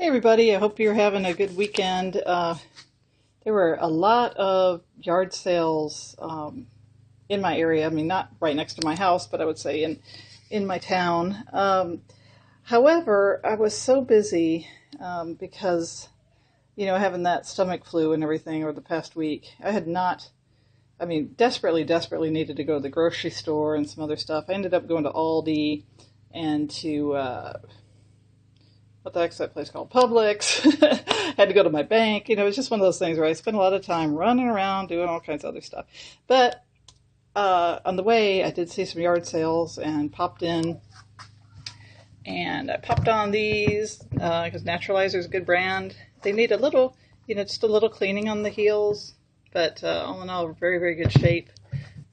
Hey everybody, I hope you're having a good weekend. There were a lot of yard sales in my area. I mean, not right next to my house, but I would say in my town. However, I was so busy because, having that stomach flu and everything over the past week, I had not, desperately needed to go to the grocery store and some other stuff. I ended up going to Aldi and to what the heck's that place called? Publix. Had to go to my bank. It was just one of those things where I spent a lot of time running around doing all kinds of other stuff. But on the way, I did see some yard sales and popped in. And I popped on these because Naturalizer is a good brand. They need a little, just a little cleaning on the heels. But all in all, very, very good shape.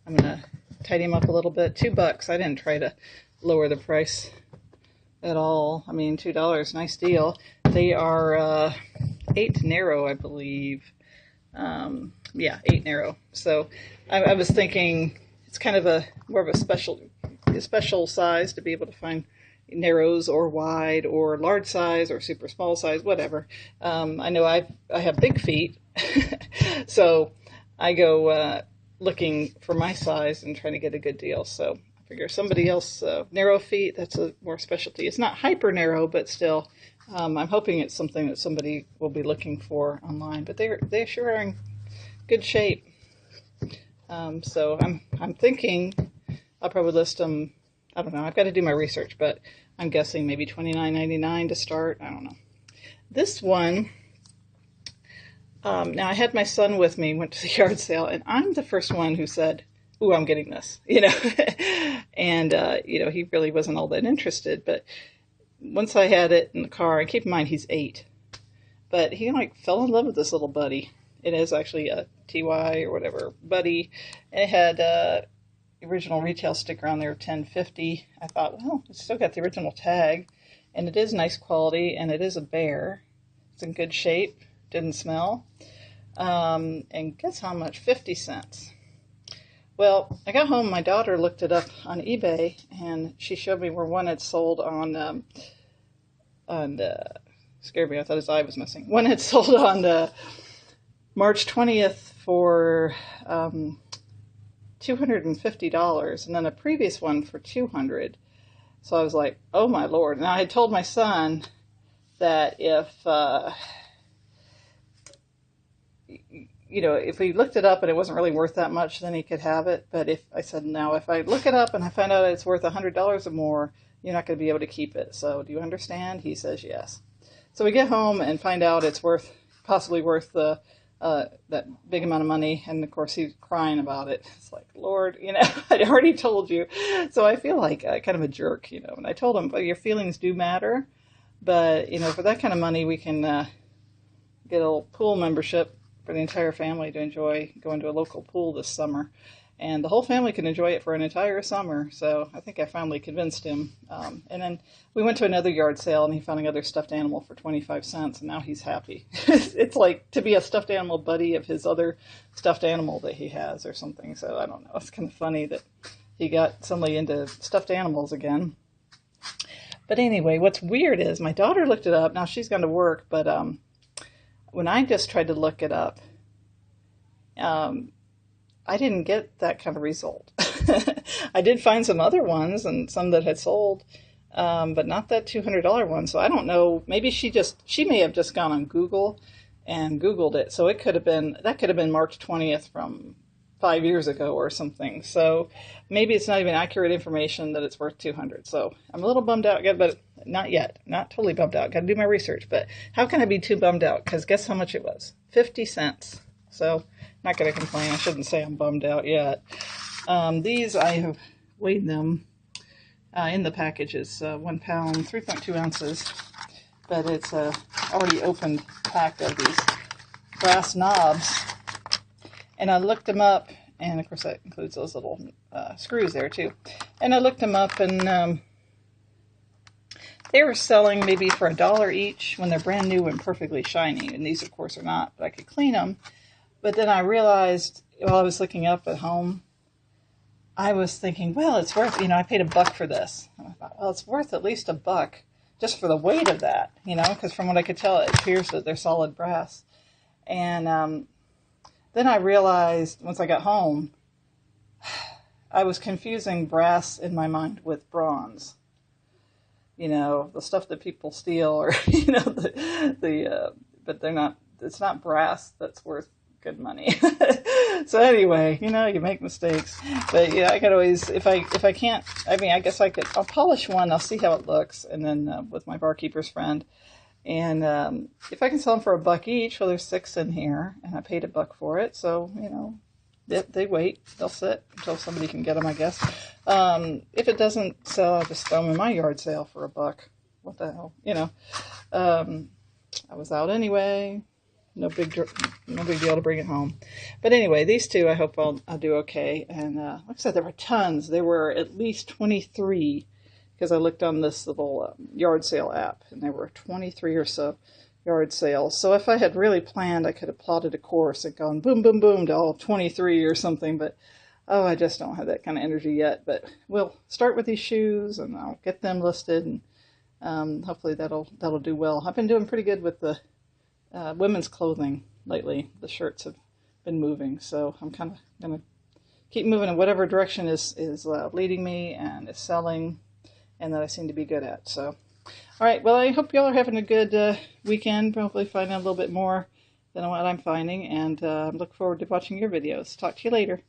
I'm going to tidy them up a little bit. $2. I didn't try to lower the price at all. I mean, $2, nice deal. They are 8 narrow, I believe. Yeah, 8 narrow. So I was thinking it's kind of more of a special size to be able to find narrows or wide or large size or super small size, whatever. I know I have big feet, so I go looking for my size and trying to get a good deal. So figure somebody else, narrow feet, that's a more specialty. It's not hyper narrow, but still, I'm hoping it's something that somebody will be looking for online. But they sure are in good shape. So I'm thinking I'll probably list them. I don't know. I've got to do my research, but I'm guessing maybe $29.99 to start. I don't know. This one. Now I had my son with me, went to the yard sale, and I'm the first one who said, "Ooh, I'm getting this," and, he really wasn't all that interested. But once I had it in the car, and keep in mind he's 8, but he fell in love with this little buddy. It is actually a TY or whatever buddy, and it had the original retail sticker on there of $10.50. I thought, well, it's still got the original tag, and it is nice quality, and it is a bear. It's in good shape, didn't smell, and guess how much? 50 cents. Well, I got home, my daughter looked it up on eBay, and she showed me where one had sold on scared me, I thought his eye was missing. One had sold on March 20th for $250, and then a previous one for $200. So I was like, oh my Lord. And I had told my son that if we looked it up and it wasn't really worth that much, then he could have it. But if I look it up and I find out it's worth $100 or more, you're not going to be able to keep it. So do you understand? He says yes. So we get home and find out it's possibly worth that big amount of money. And of course he's crying about it. It's like, Lord, I already told you. So I feel like kind of a jerk, and I told him, well, your feelings do matter. But, for that kind of money, we can get a little pool membership for the entire family to enjoy going to a local pool this summer. And the whole family can enjoy it for an entire summer. So I think I finally convinced him. And then we went to another yard sale, and he found another stuffed animal for 25 cents, and now he's happy. It's like to be a stuffed animal buddy of his other stuffed animal that he has or something. So I don't know. It's kind of funny that he got suddenly into stuffed animals again. But anyway, what's weird is my daughter looked it up. Now she's gone to work, but when I just tried to look it up, I didn't get that kind of result. I did find some other ones and some that had sold, but not that $200 one. So I don't know. Maybe she may have just gone on Google and Googled it. So that could have been March 20th from 5 years ago or something. So maybe it's not even accurate information that it's worth $200. So I'm a little bummed out, but not yet. Not totally bummed out. Got to do my research. But how can I be too bummed out? Because guess how much it was? 50 cents. So not going to complain. I shouldn't say I'm bummed out yet. These, I have weighed them in the package. It's 1 pound, 3.2 ounces. But it's a already opened pack of these brass knobs. And I looked them up, and of course that includes those little screws there too. And I looked them up, and they were selling maybe for $1 each when they're brand new and perfectly shiny. And these, of course, are not, but I could clean them. But then I realized while I was looking up at home, I was thinking, well, it's worth, I paid $1 for this. And I thought, well, it's worth at least $1 just for the weight of that, you know, because from what I could tell, it appears that they're solid brass. And then I realized once I got home, I was confusing brass in my mind with bronze. You know, the stuff that people steal, or you know, but they're not. It's not brass that's worth good money. So anyway, you know, you make mistakes, but yeah, I could always, if I can't, I mean, I guess I'll polish one. I'll see how it looks, and then with my barkeeper's friend, and if I can sell them for $1 each, well, there's 6 in here, and I paid $1 for it, so you know. They wait. They'll sit until somebody can get them, I guess. If it doesn't sell, I'll just throw them in my yard sale for $1. What the hell, you know? I was out anyway. No big deal to bring it home. But anyway, these two, I hope I'll do okay. And like I said, there were tons. There were at least 23 because I looked on this little yard sale app, and there were 23 or so yard sales. So if I had really planned, I could have plotted a course and gone boom, boom, boom to all 23 or something. But oh, I just don't have that kind of energy yet. But we'll start with these shoes, and I'll get them listed, and hopefully that'll do well. I've been doing pretty good with the women's clothing lately. The shirts have been moving, so I'm kind of gonna keep moving in whatever direction is leading me and is selling, and that I seem to be good at. So. All right, well, I hope y'all are having a good weekend, probably finding a little bit more than what I'm finding, and look forward to watching your videos. Talk to you later.